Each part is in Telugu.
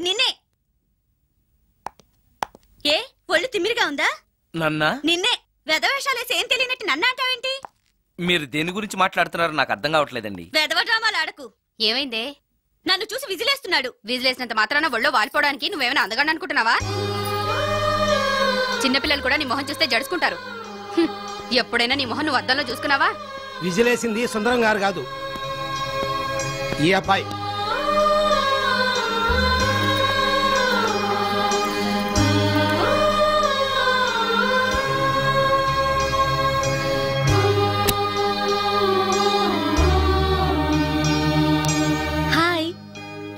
నిన్నే ఏ ఒళ్ళు తిమ్మిరిగా ఉందా? నన్నా? నిన్నే వెధవేషాలేసి ఏం తెలియనట్టు నన్ను అంటావేంటి? మీరు దేని గురించి మాట్లాడుతున్నారో నాకు అర్థం కావట్లేదండి. వెధవ డ్రామాలు ఆడకు. ఏమైందే? నన్ను చూసి విజిలేస్తున్నాడు. విజిలేసినంత మాత్రాన ఒళ్ళో వాలిపోవడానికి నువ్వేమైనా అందగాడు అనుకుంటున్నావా? చిన్నపిల్లలు కూడా నీ మొహం చూస్తే జడుచుకుంటారు. ఎప్పుడైనా నీ మొహం నువ్వు అద్దంలో చూసుకున్నావా? విజిలేసింది సుందరం గారు కాదు, ఈ అబ్బాయి.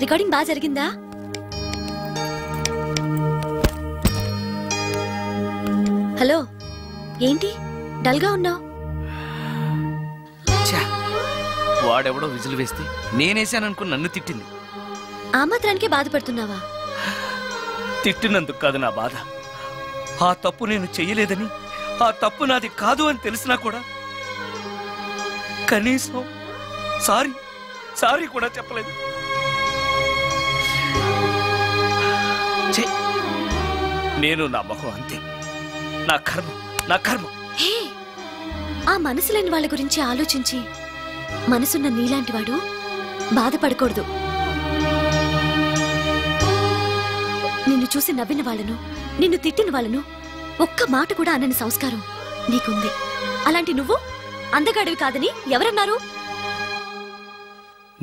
రికార్డింగ్ బాగా జరిగిందా? హలో, ఏంటి డల్గా ఉన్నావు? వాడెవడో విజిల్ వేస్తే నేనేసాననుకుని నన్ను తిట్టింది. ఆ మాత్రానికే బాధపడుతున్నావా? తిట్టినందుకు కాదు నా బాధ. ఆ తప్పు నేను చెయ్యలేదని, ఆ తప్పు నాది కాదు అని తెలిసినా కూడా కనీసం సారీ సారీ కూడా చెప్పలేదు. నేను నా మొహం అంతే. నా కర్మ నా కర్మ. ఆ మనసు లేని వాళ్ళ గురించి ఆలోచించి మనసున్న నీలాంటి వాడు బాధపడకూడదు. నిన్ను చూసి నవ్విన వాళ్ళను, నిన్ను తిట్టిన వాళ్ళను ఒక్క మాట కూడా అనని సంస్కారం నీకుంది. అలాంటి నువ్వు అందగాడివి కాదని ఎవరన్నారు?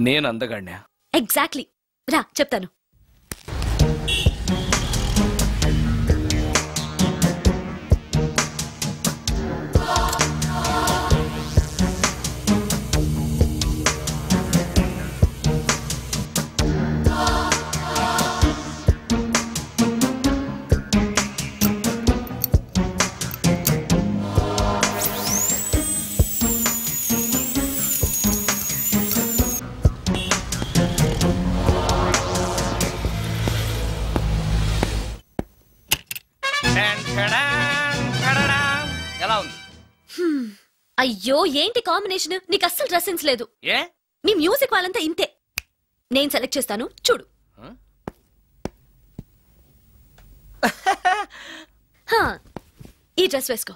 నేను అందగాడినా? ఎగ్జాక్ట్లీ. రా చెప్తాను. ఎలా ఉంది? అయ్యో, ఏంటి కాంబినేషన్? నీకు అస్సలు డ్రెస్ సెన్స్ లేదు. ఏ? మీ మ్యూజిక్ వాళ్ళంతా ఇంతే. నేను సెలెక్ట్ చేస్తాను, చూడు. ఈ డ్రెస్ వేసుకో.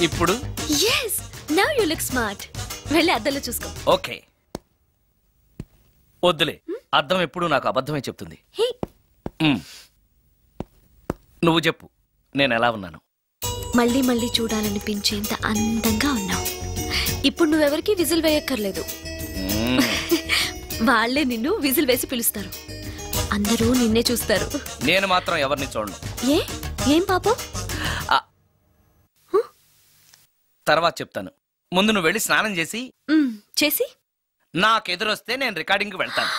ఇప్పుడు yes, now you look smart. వెళ్ళి అద్దంలో చూసుకో. ఓకే. వద్దులే, అద్దం ఎప్పుడు నాకు అబద్ధమే చెప్తుంది. నువ్వు చెప్పు, నేను ఎలా ఉన్నాను? మళ్ళీ మళ్ళీ చూడాలనిపించేంత అందంగా ఉన్నావు. ఇప్పుడు నువ్వెవరికి విజిల్ వేయక్కర్లేదు. వాళ్లే నిన్ను విజిల్ వేసి పిలుస్తారు. అందరూ నిన్నే చూస్తారు. నేను మాత్రం ఎవరిని చూడను. ఏం పాపం? తర్వాత చెప్తాను. ముందు నువ్వు వెళ్ళి స్నానం చేసి నాకెదురొస్తే నేను రికార్డింగ్ కి వెళ్తాను.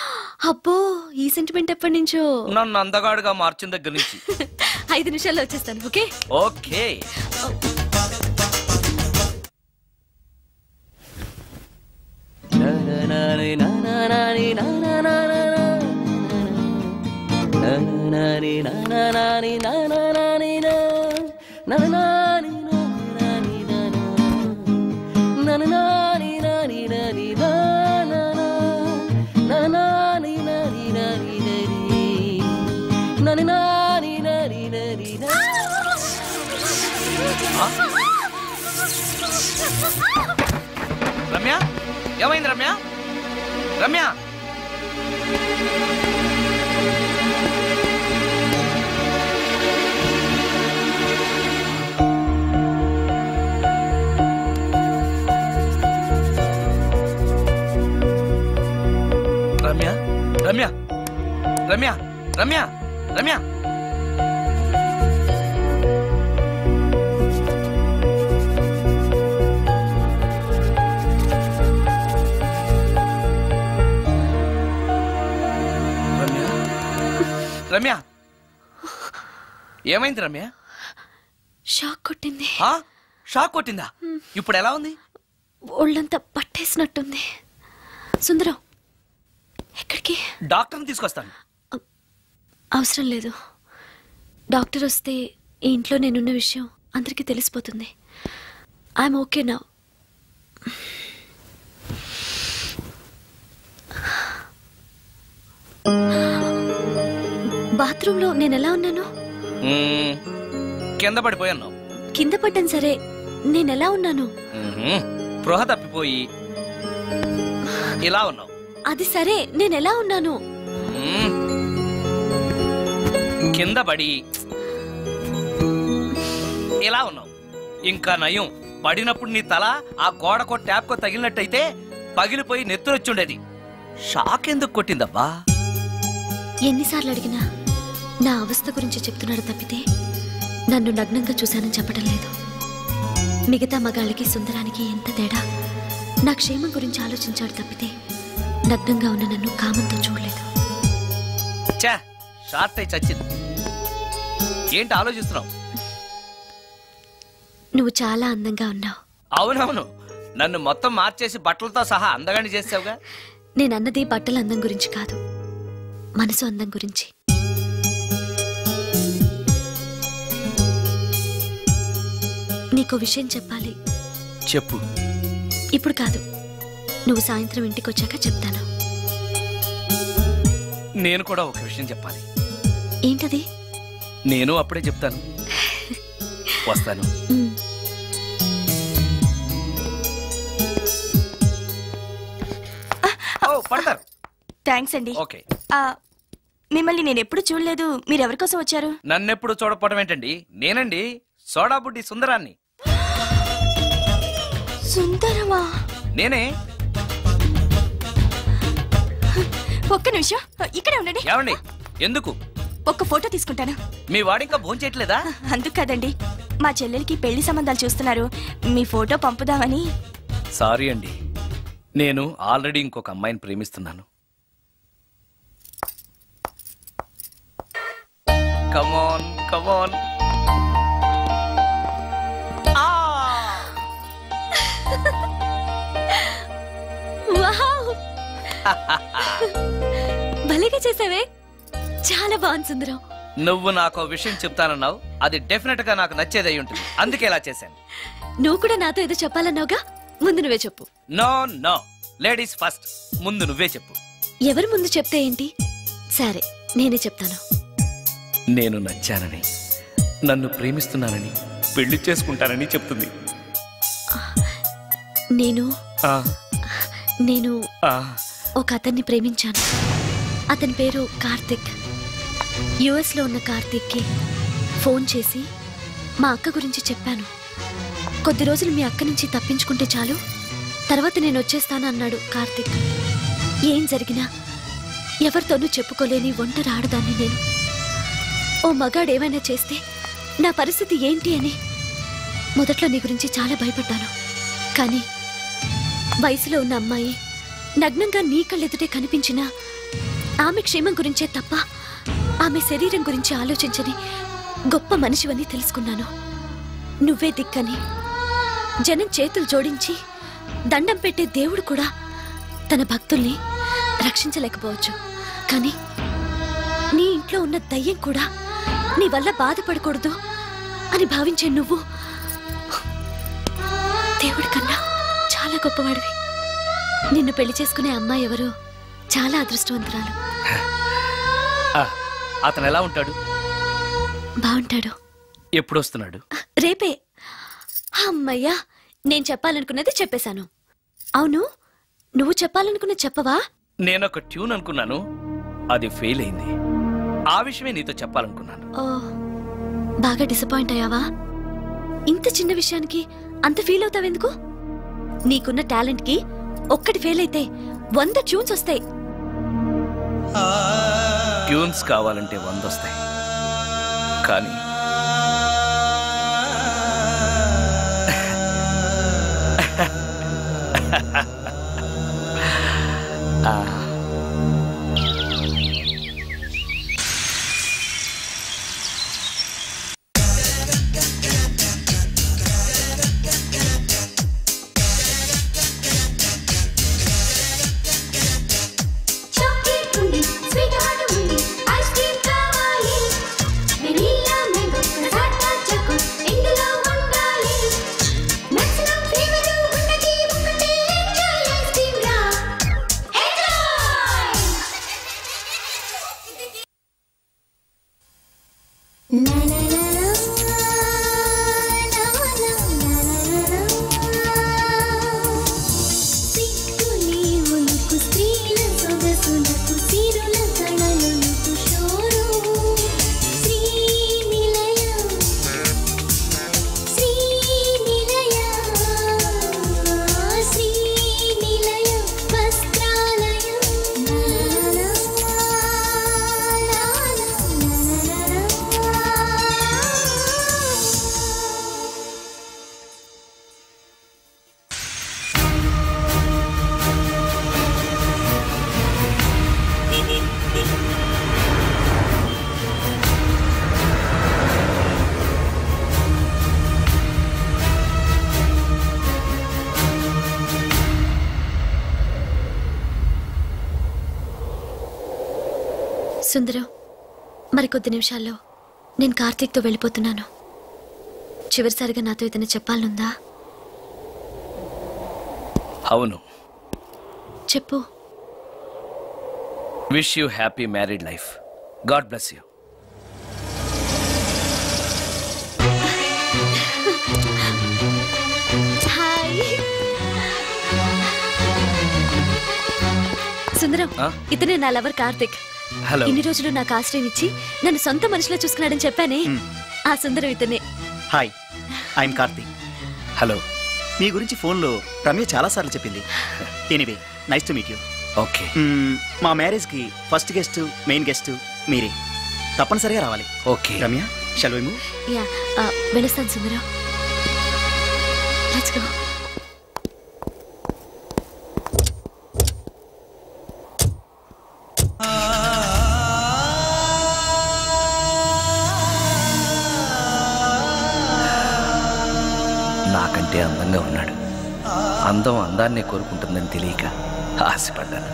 అబ్బో, ఈ సెంటిమెంట్ ఎప్పటి నుంచో? నన్ను అందగాడుగా మార్చిన దగ్గర నుంచి. 5 నిమిషాల్లో వచ్చేస్తాను. Okay okay. రమ్య, ఏమైంది రమ్య? రమ్య, రమ్య, రమ్య, రమ్య, రమ్య, రమ్య. రమ్య, ఏమైంది రమ్య? షాక్ కొట్టింది. షాక్ కొట్టిందా? ఇప్పుడు ఎలా ఉంది? ఒళ్ళంతా పట్టేసినట్టుంది. సుందరం, ఎక్కడికి? డాక్టర్ని తీసుకొస్తాను. అవసరం లేదు. డాక్టర్ వస్తే ఈ ఇంట్లో నేనున్న విషయం అందరికీ తెలిసిపోతుంది. I'm okay now. బాత్రూంలో నేను ఎలా ఉన్నాను? కింద పడిపోయాను. కింద పడ్డాను సరే, నేను ఎలా ఉన్నాను? స్పృహ తప్పిపోయి ఇలా ఉన్నావు. అది సరే, నేను ఎలా ఉన్నాను? కింద పడి ఇలా ఉన్నావు. ఇంకా నయం, పడినప్పుడు నీ తల ఆ గోడకో ట్యాప్కో తగిలినట్టయితే పగిలిపోయి నెత్తురొచ్చుండేది. షాక్ ఎందుకు కొట్టిందబ్బా? ఎన్నిసార్లు అడిగినా నా అవస్థ గురించి చెప్తున్నాడు తప్పితే నన్ను నగ్నంగా చూశానని చెప్పడం లేదు. మిగతా మగాళ్ళకి సుందరానికి ఎంత తేడా. నా క్షేమం గురించి ఆలోచించాడు తప్పితే నగ్నంగా ఉన్న నన్ను కామంతో చూడలేదు. షార్ట్ అయి చచ్చింది. ఏంటి ఆలోచిస్తున్నావు? నువ్వు చాలా అందంగా ఉన్నావు. అవునవును, నన్ను మొత్తం మార్చేసి బట్టలతో సహా అందగాని చేసావుగా. నేనన్నది బట్టల అందం గురించి కాదు, మనసు అందం గురించి. నీకో విషయం చెప్పాలి. చెప్పు. ఇప్పుడు కాదు, నువ్వు సాయంత్రం ఇంటికి వచ్చాక చెప్తాను. నేను కూడా ఒక విషయం చెప్పాలి. ఏంటది? నేను అప్పుడే చెప్తాను. వస్తాను. పడతారు. థ్యాంక్స్ అండి. ఓకే. మిమ్మల్ని నేను ఎప్పుడు చూడలేదు. మీరెవరి కోసం వచ్చారు? నన్నెప్పుడు చూడకపోవడం ఏంటండి? నేనండి, సోడా బుడ్డి సుందరాన్ని. సుందరమా? నేనే. ఒక్క నిమిషం ఇక్కడే ఉండండి. ఏమండి? ఎందుకు? ఒక్క ఫోటో తీసుకుంటాను. మీ వాడింకా భోంచేయట్లేదా? అందుకు కదండి, మా చెల్లెలకి పెళ్లి సంబంధాలు చూస్తున్నారు. మీ ఫోటో పంపుదామని. సారీ అండి, నేను ఆల్రెడీ ఇంకొక అమ్మాయిని ప్రేమిస్తున్నాను. కమాన్ కమాన్. భలేగా చేసావే, చాలా బాగుంది సుందరం. నువ్వు నాకు విషయం చెప్తానన్నావు, అది డెఫినెట్ గా నాకు నచ్చేదై ఉంటుంది, అందుకే ఇలా చేశాను. నువ్వు కూడా నాతో ఏదో చెప్పాలన్నావుగా, ముందు నువ్వే చెప్పు. No no, ladies first. ముందు నువ్వే చెప్పు. ఎవరి ముందు చెప్తే ఏంటి? సరే, నేనే చెప్తాను. నేను నచ్చానని, నన్ను ప్రేమిస్తున్నానని, పెళ్లి చేసుకుంటానని చెప్తుంది. నేను ఒక అతన్ని ప్రేమించాను. అతని పేరు కార్తిక్. యుఎస్ లో ఉన్న కార్తిక్కి ఫోన్ చేసి మా అక్క గురించి చెప్పాను. కొద్ది రోజులు మీ అక్క నుంచి తప్పించుకుంటే చాలు, తర్వాత నేను వచ్చేస్తాను అన్నాడు కార్తిక్. ఏం జరిగినా ఎవరితోనూ చెప్పుకోలేని ఒంటరి ఆడదాన్ని నేను. ఓ మగాడు ఏమైనా చేస్తే నా పరిస్థితి ఏంటి అని మొదట్లో నీ గురించి చాలా భయపడ్డాను. కానీ వయసులో ఉన్న అమ్మాయి నగ్నంగా నీ కళ్ళెదుటే కనిపించినా ఆమె క్షేమం గురించే తప్ప ఆమె శరీరం గురించి ఆలోచించని గొప్ప మనిషివని తెలుసుకున్నాను. నువ్వే దిక్కని జనం చేతులు జోడించి దండం పెట్టే దేవుడు కూడా తన భక్తుల్ని రక్షించలేకపోవచ్చు. కానీ నీ ఇంట్లో ఉన్న దయ్యం కూడా నీ వల్ల బాధపడకూడదు అని భావించే నువ్వు దేవుడి కన్నా చాలా గొప్పవాడివి. నిన్ను పెళ్లి చేసుకునే అమ్మాయి ఎవరో చాలా అదృష్టవంతురాలు. అతను ఎలా ఉంటాడు? బాగుంటాడు. ఎప్పుడు వస్తున్నాడు? రేపే. అమ్మయ్యా, నేను చెప్పాలనుకున్నది చెప్పేశాను. అవును, నువ్వు చెప్పాలనుకున్న చెప్పవా? నేనొక ట్యూన్ అనుకున్నాను, అది ఫెయిల్ అయింది. ఆ విషయమే నీతో చెప్పాలనుకున్నాను. ఓ, బాగా డిసప్పాయింట్ అయ్యావా? ఇంత చిన్న విషయానికి అంత ఫీల్ అవుతావెందుకు? నీకున్న టాలెంట్ కి ఒక్కటి ఫెయిల్ అయితే 100 ట్యూన్స్ వస్తాయి. ట్యూన్స్ కావాలంటే 100 వస్తాయి, కానీ సుందరం, మరికొద్ది నిమిషాల్లో నేను కార్తీక్తో వెళ్ళిపోతున్నాను. చివరిసారిగా నాతో ఏదైనా చెప్పాలనుందా? అవును, చెప్పు. Wish you happy married life. God bless you. Hi Sundaram, ఇతనే నా లవర్ కార్తిక్. హలో. ఇన్ని రోజులు నాకు ఆశ్రయం ఇచ్చి నన్ను సొంత మనిషిలో చూసుకున్నాడని చెప్పానే, ఆ సుందరం ఇతనే. Hi, I'm Karthik. హలో. మీ గురించి ఫోన్లో రమ్య చాలాసార్లు చెప్పింది. Anyway, nice to meet you. Okay. మా మ్యారేజ్కి ఫస్ట్ గెస్ట్, మెయిన్ గెస్ట్ మీరే. తప్పనిసరిగా రావాలి. Okay Ramya, shall we move? Yeah, వెళ్ళొస్తాను సుందరం. Let's go. నాకంటే అందంగా ఉన్నాడు. అందం అందాన్నే కోరుకుంటుందని తెలియక ఆశపడ్డాను.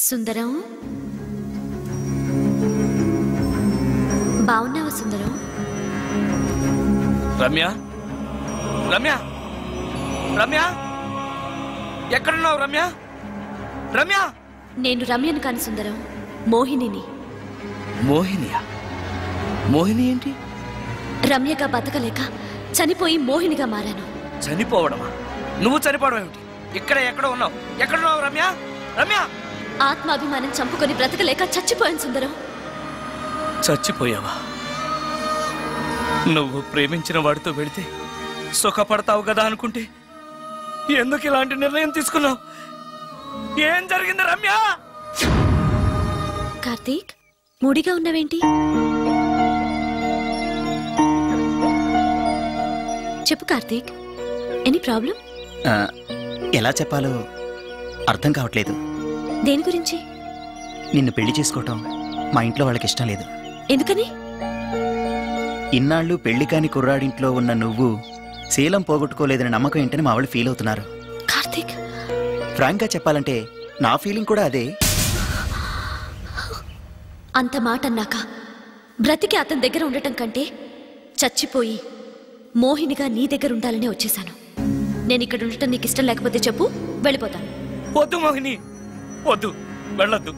సుందరం, బాగున్నావా సుందరం? రమ్య, రమ్య, రమ్య, ఎక్కడున్నావు రమ్య? రమ్య! నేను రమ్యను కాని సుందరం, మోహినిని. మోహినియా? మోహిని ఏంటి? రమ్యగా బతకలేక చనిపోయి మోహినిగా మారాను. చనిపోవడమా? నువ్వు చనిపోవడం ఏమిటి? ఇక్కడ ఎక్కడ ఉన్నావు? ఎక్కడున్నావు రమ్య? రమ్య! ఆత్మాభిమానం చంపుకొని బ్రతకలేక చచ్చిపోయాను సుందరం. చచ్చిపోయావా? నువ్వు ప్రేమించిన వాడితో వెళితే సుఖపడతావు కదా అనుకుంటే ఎందుకు ఇలాంటి నిర్ణయం తీసుకున్నావు? ఏం జరిగింది రమ్య? కార్తీక్, మూడిగా ఉన్నావేంటి? చెప్పు కార్తీక్, ఎనీ ప్రాబ్లం? ఎలా చెప్పాలో అర్థం కావట్లేదు. దేని గురించి? నిన్ను పెళ్లి చేసుకోవటం మా ఇంట్లో వాళ్ళకి ఇష్టం లేదు. ఎందుకని? ఇన్నాళ్ళు పెళ్లి కాని కుర్రాడింట్లో ఉన్న నువ్వు శీలం పోగొట్టుకోలేదని నమ్మకం ఏంటని మా వాళ్ళు ఫీల్ అవుతున్నారు. కార్తీక్, ఫ్రాంక్గా చెప్పాలంటే నా ఫీలింగ్ కూడా అదే. అంత మాట అన్నాక బ్రతికి అతని దగ్గర ఉండటం కంటే చచ్చిపోయి మోహినిగా నీ దగ్గర ఉండాలనే వచ్చేశాను. నేను ఇక్కడ ఉండటం నీకు ఇష్టం లేకపోతే చెప్పు, వెళ్ళిపోతాను. వద్దు మోహిని, వద్దు, వెళ్ళొద్దు.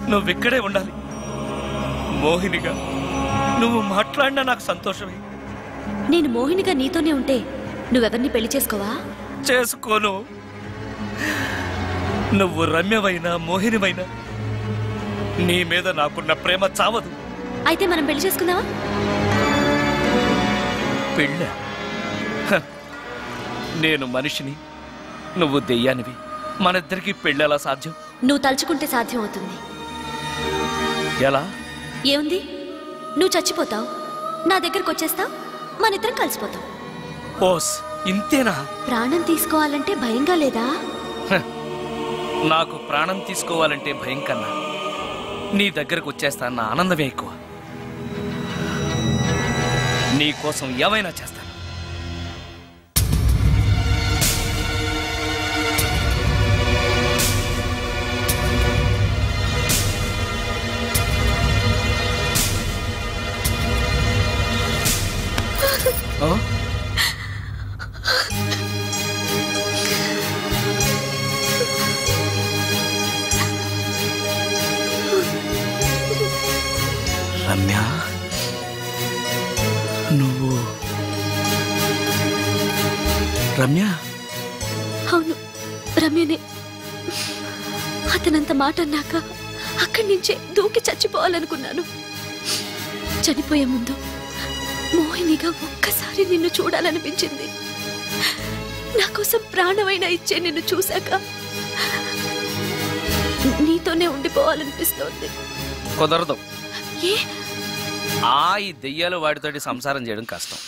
నువ్వు ఇక్కడే ఉండాలి. మోహినిగా నువ్వు మాట్లాడినా నాకు సంతోషమే. నేను మోహినిగా నీతోనే ఉంటే నువ్వెవరిని పెళ్లి చేసుకోవా? చేసుకోను. నువ్వు రమ్యవైనా మోహినివైనా నీ మీద నాకున్న ప్రేమ చావదు. అయితే మనం పెళ్లి చేసుకుందావా? పెళ్ళ? నేను మనిషిని, నువ్వు దెయ్యానివి. మనిద్దరికి పెళ్ళెలా సాధ్యం? నువ్వు తలుచుకుంటే సాధ్యం అవుతుంది. ఎలా? ఏముంది, నువ్వు చచ్చిపోతావు, నా దగ్గరకు వచ్చేస్తావు, మనిద్దరం కలిసిపోతాం. ఓస్, ఇంతేనా? ప్రాణం తీసుకోవాలంటే భయంగా లేదా? నాకు ప్రాణం తీసుకోవాలంటే భయం కన్నా నీ దగ్గరకు వచ్చేస్తానన్న ఆనందమే ఎక్కువ. నీ కోసం ఏమైనా చేస్తాను. రమ్య, నువ్వు రమ్య? అవును, రమ్యనే. అతనంత మాట అన్నాక అక్కడి నుంచే దూకి చచ్చిపోవాలనుకున్నాను. చనిపోయే ముందు మోహినిగా ఒక్కసారి నిన్ను చూడాలనిపించింది. నా కోసం ప్రాణమైనా ఇచ్చే నిన్ను చూశాక నీతోనే ఉండిపోవాలనిపిస్తోంది. కుదరదు. ఏ? ఈ దెయ్యాలు వాడితోటి సంసారం చేయడం కష్టం.